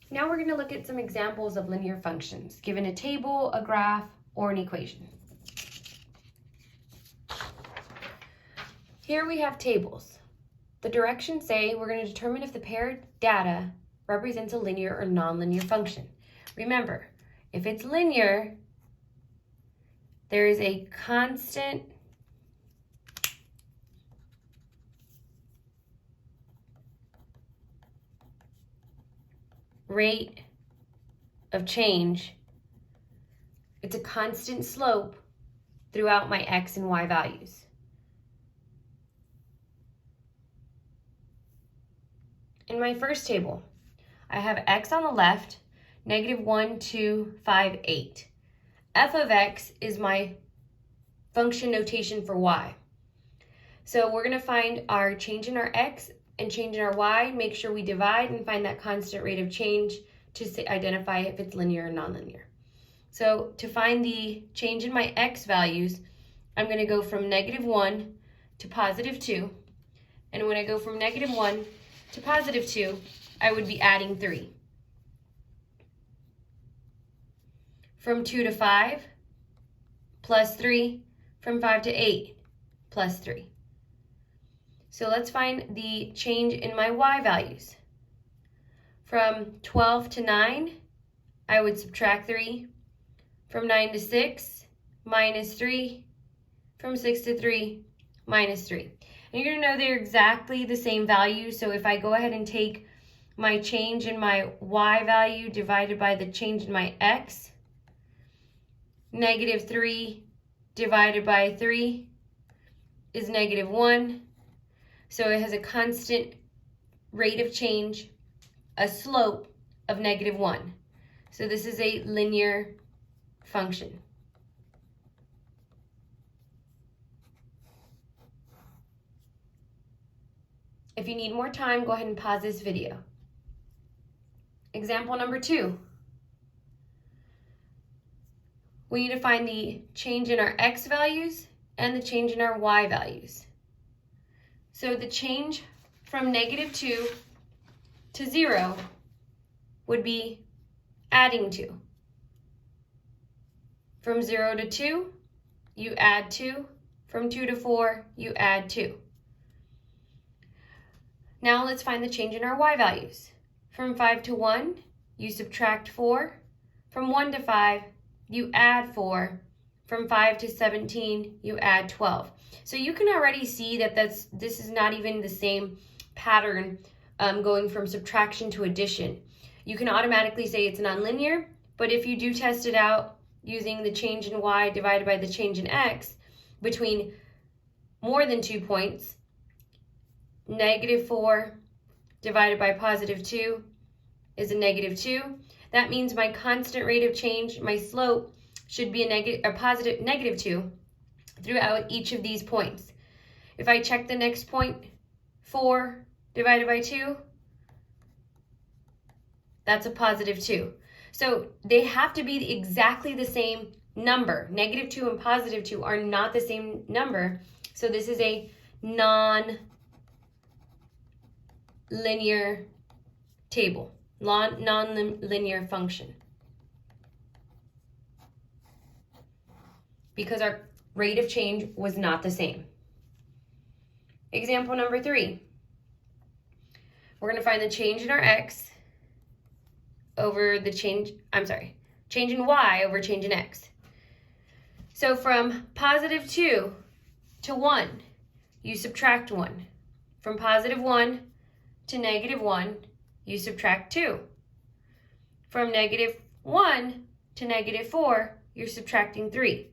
Now we're going to look at some examples of linear functions, given a table, a graph, or an equation. Here we have tables. The directions say we're going to determine if the paired data represents a linear or nonlinear function. Remember, if it's linear, there is a constant rate of change. It's a constant slope throughout my x and y values. In my first table, I have x on the left, -1, 2, 5, 8. F of x is my function notation for y. So we're going to find our change in our x and change in our y, make sure we divide and find that constant rate of change to identify if it's linear or nonlinear. So to find the change in my x values, I'm going to go from -1 to +2. And when I go from -1 to +2, I would be adding 3. From 2 to 5, +3. From 5 to 8, +3. So let's find the change in my y values. From 12 to 9, I would subtract 3. From 9 to 6, -3. From 6 to 3, -3. And you're going to know they're exactly the same value. So if I go ahead and take my change in my y value divided by the change in my x, -3 divided by 3 is -1. So it has a constant rate of change, a slope of -1. So this is a linear function. If you need more time, go ahead and pause this video. Example number 2. We need to find the change in our x values and the change in our y values. So the change from -2 to 0 would be adding 2. From 0 to 2, you add 2. From 2 to 4, you add 2. Now let's find the change in our y values. From 5 to 1, you subtract 4. From 1 to 5, you add 4. From 5 to 17, you add 12. So you can already see that this is not even the same pattern going from subtraction to addition. You can automatically say it's nonlinear, but if you do test it out using the change in y divided by the change in x between more than 2 points, -4 divided by +2 is a -2. That means my constant rate of change, my slope, should be a positive -2 throughout each of these points. If I check the next point, 4 divided by 2, that's a +2. So they have to be exactly the same number. -2 and +2 are not the same number. So this is a non-linear table, non-linear function. Because our rate of change was not the same. Example number 3. We're going to find the change in our x over the change in y over change in x. So from +2 to 1, you subtract 1. From +1 to -1, you subtract 2. From -1 to -4, you're subtracting 3.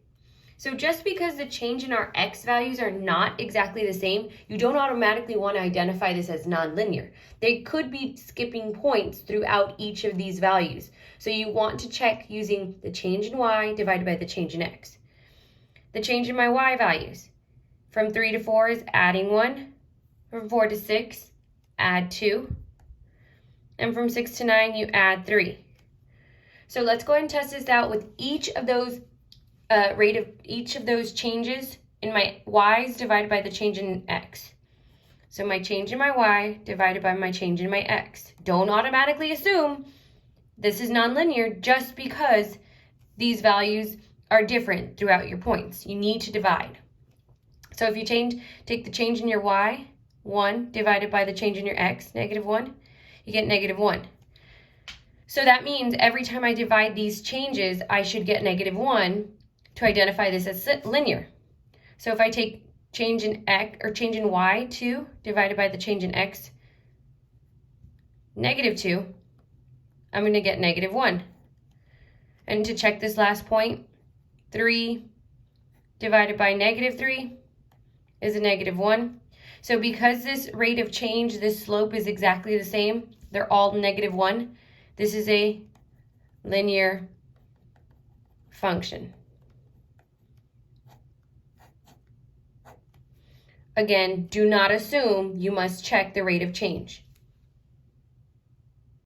So just because the change in our x values are not exactly the same, you don't automatically want to identify this as nonlinear. They could be skipping points throughout each of these values. So you want to check using the change in y divided by the change in x. The change in my y values. From 3 to 4 is adding 1. From 4 to 6, add 2. And from 6 to 9, you add 3. So let's go ahead and test this out with each of those rate of each of those changes in my y's divided by the change in x. So my change in my y divided by my change in my x. Don't automatically assume This is nonlinear just because these values are different throughout your points. You need to divide. So if you take the change in your y, 1, divided by the change in your x, -1, you get -1. So that means every time I divide these changes, I should get -1 to identify this as linear. So if I take change in x or change in y, 2, divided by the change in x, -2, I'm going to get -1. And to check this last point, 3 divided by -3 is a -1. So because this rate of change, this slope is exactly the same, they're all -1, this is a linear function. Again, do not assume you must check the rate of change.